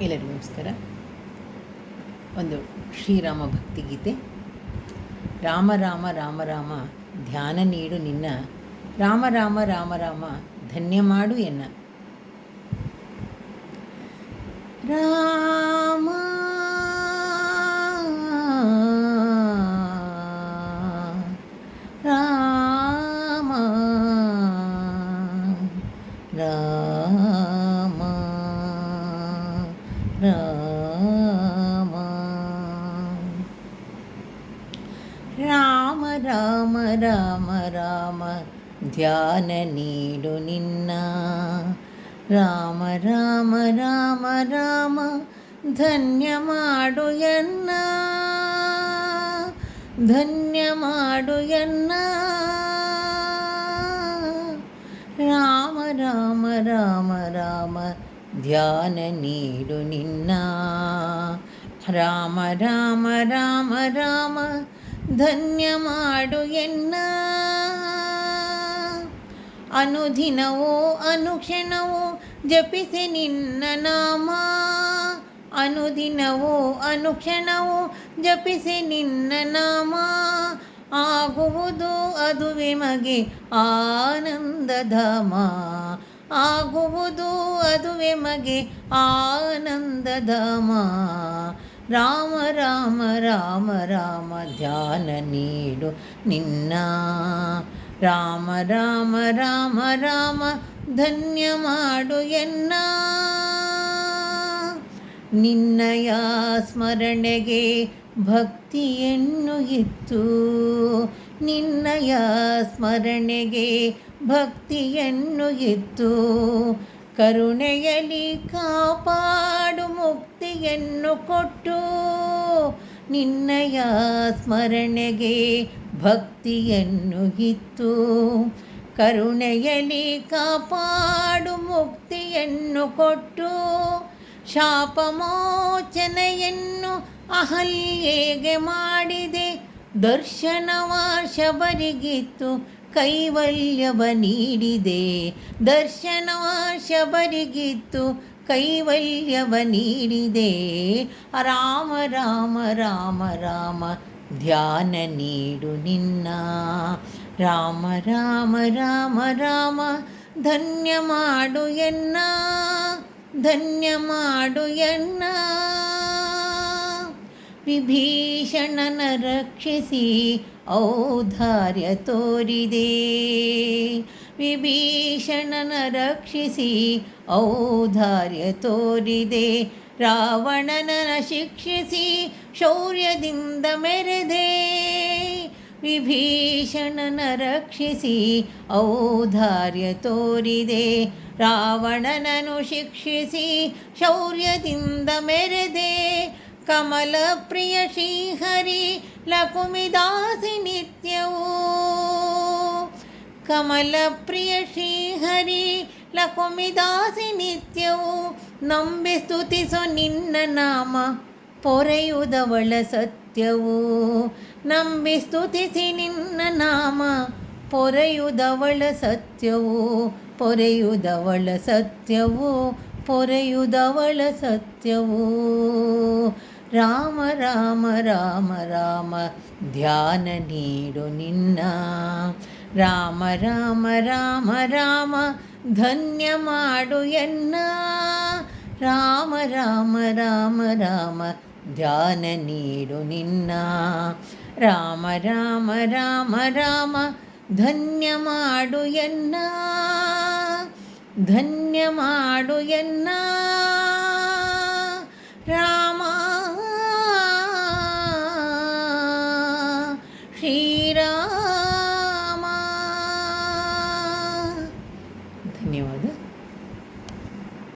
ಎಲ್ಲರಿಗೂ ನಮಸ್ಕಾರ. ಒಂದು ಶ್ರೀರಾಮ ಭಕ್ತಿಗೀತೆ. ರಾಮ ರಾಮ ರಾಮ ರಾಮ ಧ್ಯಾನ ನೀಡು ನಿನ್ನ, ರಾಮ ರಾಮ ರಾಮ ರಾಮ ಧನ್ಯ ಮಾಡು ಎನ್ನ. ರಾಮ ರಾಮ ರಾಮ ರಾಮ ರಾಮ ರಾಮ ರಾಮ ರಾಮ ಧ್ಯಾನ ನೀಡು ನಿನ್ನ, ರಾಮ ರಾಮ ರಾಮ ರಾಮ ಧನ್ಯ ಮಾಡು ಎನ್ನ, ಧನ್ಯ ಮಾಡು ಎನ್ನ. ರಾಮ ರಾಮ ರಾಮ ರಾಮ ಧ್ಯಾನ ನೀಡು ನಿನ್ನ, ರಾಮ ರಾಮ ರಾಮ ರಾಮ ಧನ್ಯ ಮಾಡು ಎನ್ನ. ಅನುದಿನವೋ ಅನುಕ್ಷಣವೋ ಜಪಿಸಿ ನಿನ್ನ ನಾಮ, ಅನುದಿನವೋ ಅನುಕ್ಷಣವೋ ಜಪಿಸಿ ನಿನ್ನ ನಾಮ. ಆಗುವುದು ಅದುವೆ ಮಗೆ ಆನಂದಧಾಮ, ಆಗುವುದು ಅದುವೆ ಮಗೆ ಆನಂದಧಾಮ. ರಾಮ ರಾಮ ರಾಮ ರಾಮ ಧ್ಯಾನ ನೀಡು ನಿನ್ನ, ರಾಮ ರಾಮ ರಾಮ ರಾಮ ಧನ್ಯ ಮಾಡು ಎನ್ನ. ನಿನ್ನಯ ಸ್ಮರಣೆಗೆ ಭಕ್ತಿಯನ್ನು ಇತ್ತು, ನಿನ್ನಯ ಸ್ಮರಣೆಗೆ ಭಕ್ತಿಯನ್ನು ಇತ್ತು. ಕರುಣೆಯಲ್ಲಿ ಕಾಪಾಡು ಮುಕ್ತಿಯನ್ನು ಕೊಟ್ಟು, ನಿನ್ನಯ ಸ್ಮರಣೆಗೆ ಭಕ್ತಿಯನ್ನು ಇತ್ತು. ಕರುಣೆಯಲ್ಲಿ ಕಾಪಾಡು ಮುಕ್ತಿಯನ್ನು ಕೊಟ್ಟು, ಶಾಪಮೋಚನೆಯನ್ನು ಅಹಲ್ಯೆಗೆ ಮಾಡಿದೆ. ದರ್ಶನವ ಶಬರಿಗಿತ್ತು ಕೈವಲ್ಯವ ನೀಡಿದೆ, ದರ್ಶನವ ಶಬರಿಗಿತ್ತು ಕೈವಲ್ಯವ ನೀಡಿದೆ. ರಾಮ ರಾಮ ರಾಮ ರಾಮ ಧ್ಯಾನ ನೀಡು ನಿನ್ನ, ರಾಮ ರಾಮ ರಾಮ ರಾಮ ಧನ್ಯ ಮಾಡು ಎನ್ನ, ಧನ್ಯ ಮಾಡು ಎನ್ನ. ವಿಭೀಷಣನ ರಕ್ಷಿಸಿ ಔದಾರ್ಯ ತೋರಿದೆ, ವಿಭೀಷಣನ ರಕ್ಷಿಸಿ ಔದಾರ್ಯ ತೋರಿದೆ. ರಾವಣನ ಶಿಕ್ಷಿಸಿ ಶೌರ್ಯದಿಂದ ಮೆರೆದೆ, ವಿಭೀಷಣನ ರಕ್ಷಿಸಿ ಔದಾರ್ಯ ತೋರಿದೆ. ರಾವಣನನ್ನು ಶಿಕ್ಷಿಸಿ ಶೌರ್ಯದಿಂದ ಮೆರೆದೆ. ಕಮಲ ಪ್ರಿಯ ಶ್ರೀಹರಿ ಲಕುಮಿದಾಸಿ ನಿತ್ಯವೂ, ಕಮಲ ಪ್ರಿಯ ಶ್ರೀಹರಿ ಲಕುಮಿದಾಸಿ ನಿತ್ಯವೂ. ನಂಬಿ ಸ್ತುತಿಸೋ ನಿನ್ನ ನಾಮ ಪೊರೆಯುವುದವಳ ಸತ್ಯವೂ, ನಂಬಿ ಸ್ತುತಿಸಿ ನಿನ್ನ ನಾಮ ಪೊರೆಯುವುದವಳ ಸತ್ಯವೂ, ಪೊರೆಯುವುದವಳ ಸತ್ಯವೂ, ಪೊರೆಯುವುದವಳ ಸತ್ಯವೂ. ರಾಮ ರಾಮ ರಾಮ ರಾಮ ಧ್ಯಾನ ನೀಡು ನಿನ್ನ, ರಾಮ ರಾಮ ರಾಮ ರಾಮ ಧನ್ಯ ಮಾಡು ಎನ್ನ. ರಾಮ ರಾಮ ರಾಮ ರಾಮ ಧ್ಯಾನ ನೀಡು ನಿನ್ನ, ರಾಮ ರಾಮ ರಾಮ ರಾಮ ಧನ್ಯ ಮಾಡು ಎನ್ನ, ಧನ್ಯ ಮಾಡು ಎನ್ನ. ರಾಮ ಶ್ರೀ